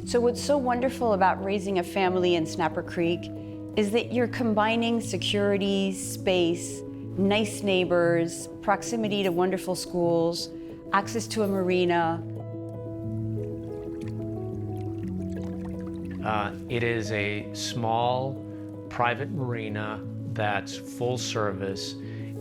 So what's so wonderful about raising a family in Snapper Creek is that you're combining security, space, nice neighbors, proximity to wonderful schools, access to a marina. It is a small private marina that's full service,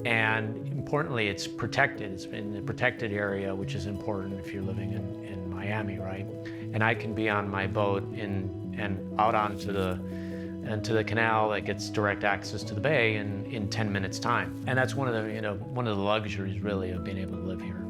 and importantly, it's protected. It's in the protected area, which is important if you're living in Miami, right? And I can be on my boat and out onto the canal that gets direct access to the bay in 10 minutes time. And that's one of the luxuries really of being able to live here.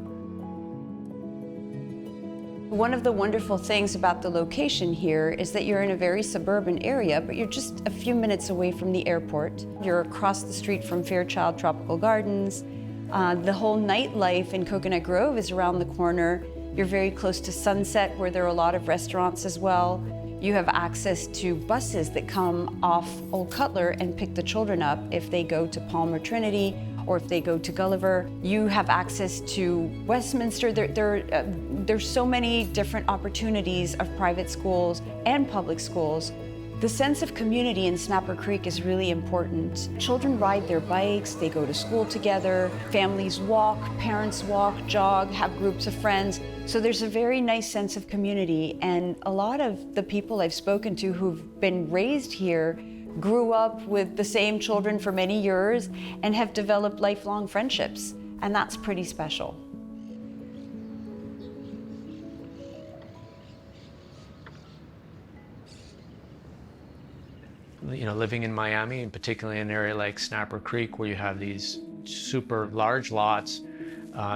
One of the wonderful things about the location here is that you're in a very suburban area, but you're just a few minutes away from the airport. You're across the street from Fairchild Tropical Gardens. The whole nightlife in Coconut Grove is around the corner. You're very close to Sunset, where there are a lot of restaurants as well. You have access to buses that come off Old Cutler and pick the children up if they go to Palm or Trinity, or if they go to Gulliver. You have access to Westminster. There's so many different opportunities of private schools and public schools. The sense of community in Snapper Creek is really important. Children ride their bikes, they go to school together, families walk, parents walk, jog, have groups of friends. So there's a very nice sense of community, and a lot of the people I've spoken to who've been raised here grew up with the same children for many years and have developed lifelong friendships, and that's pretty special. You know, living in Miami, and particularly in an area like Snapper Creek, where you have these super large lots,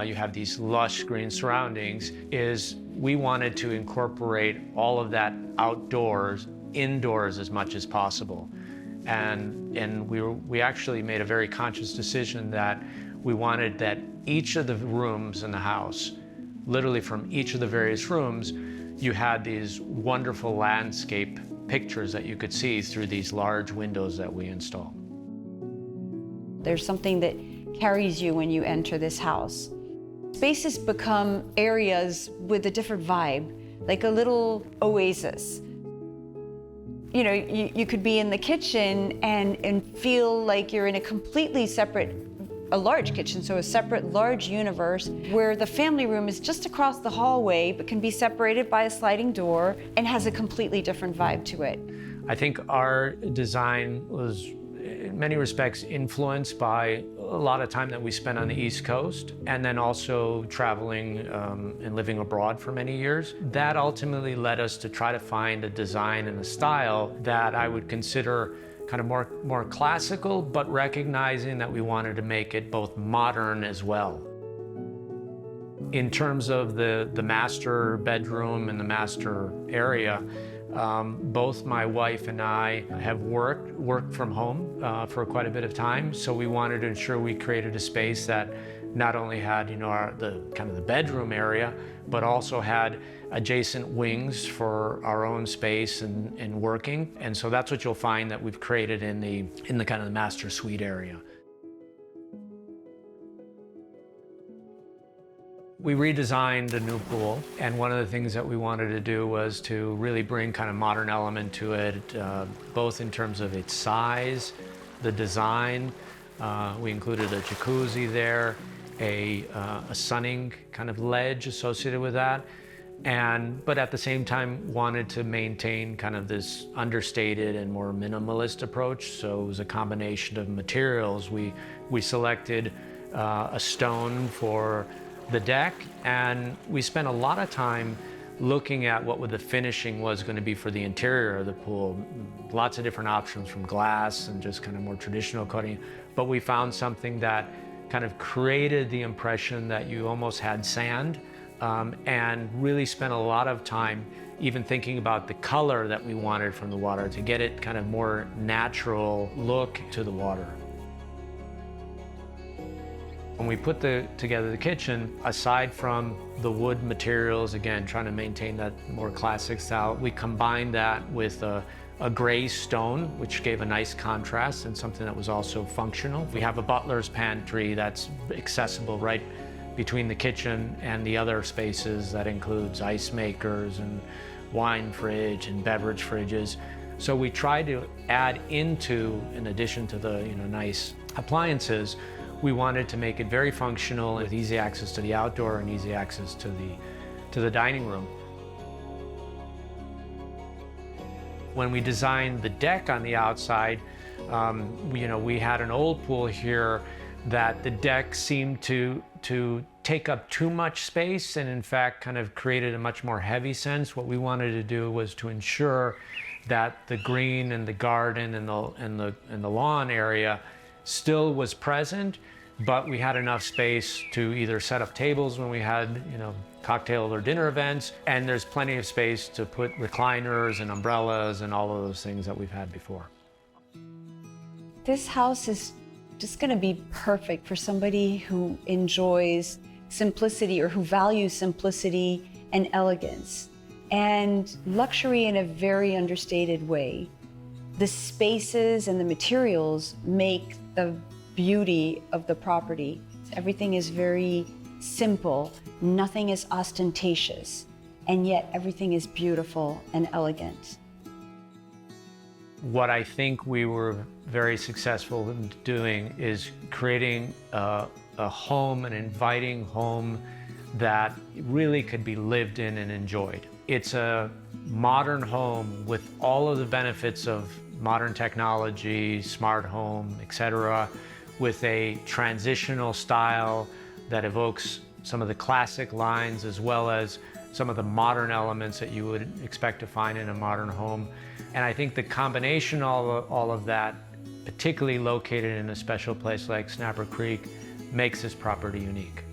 you have these lush green surroundings, is we wanted to incorporate all of that outdoors, indoors as much as possible. And we actually made a very conscious decision that we wanted that each of the rooms in the house, literally from each of the various rooms, you had these wonderful landscape pictures that you could see through these large windows that we install. There's something that carries you when you enter this house. Spaces become areas with a different vibe, like a little oasis. You know, you could be in the kitchen and feel like you're in a completely separate, a large kitchen, so a separate large universe, where the family room is just across the hallway but can be separated by a sliding door and has a completely different vibe to it. I think our design was in many respects influenced by a lot of time that we spent on the East Coast, and then also traveling and living abroad for many years. That ultimately led us to try to find a design and a style that I would consider kind of more classical, but recognizing that we wanted to make it both modern as well. In terms of the master bedroom and the master area, both my wife and I have worked from home for quite a bit of time, so we wanted to ensure we created a space that not only had, you know, the bedroom area, but also had adjacent wings for our own space and working. And so that's what you'll find that we've created in the kind of the master suite area. We redesigned the new pool, and one of the things that we wanted to do was to really bring kind of modern element to it, both in terms of its size, the design. We included a jacuzzi there, a sunning kind of ledge associated with that, but at the same time wanted to maintain kind of this understated and more minimalist approach. So it was a combination of materials. We selected a stone for the deck, and we spent a lot of time looking at what the finishing was going to be for the interior of the pool. Lots of different options, from glass and just kind of more traditional coating, but we found something that kind of created the impression that you almost had sand, and really spent a lot of time even thinking about the color that we wanted from the water to get it kind of more natural look to the water. When we put together the kitchen, aside from the wood materials, again, trying to maintain that more classic style, we combined that with a gray stone, which gave a nice contrast and something that was also functional. We have a butler's pantry that's accessible right between the kitchen and the other spaces. That includes ice makers, and wine fridge and beverage fridges. So we tried to add into, in addition to the nice appliances, we wanted to make it very functional with easy access to the outdoor and easy access to the dining room. When we designed the deck on the outside, we had an old pool here that the deck seemed to take up too much space, and in fact kind of created a much more heavy sense. What we wanted to do was to ensure that the green and the garden and the lawn area still was present, but we had enough space to either set up tables when we had cocktail or dinner events, and there's plenty of space to put recliners and umbrellas and all of those things that we've had before. This house is just going to be perfect for somebody who enjoys simplicity or who values simplicity and elegance and luxury in a very understated way. The spaces and the materials make the beauty of the property. Everything is very simple, nothing is ostentatious, and yet everything is beautiful and elegant. What I think we were very successful in doing is creating a home, an inviting home that really could be lived in and enjoyed. It's a modern home with all of the benefits of modern technology, smart home, etc., with a transitional style that evokes some of the classic lines as well as some of the modern elements that you would expect to find in a modern home. And I think the combination of all of that, particularly located in a special place like Snapper Creek, makes this property unique.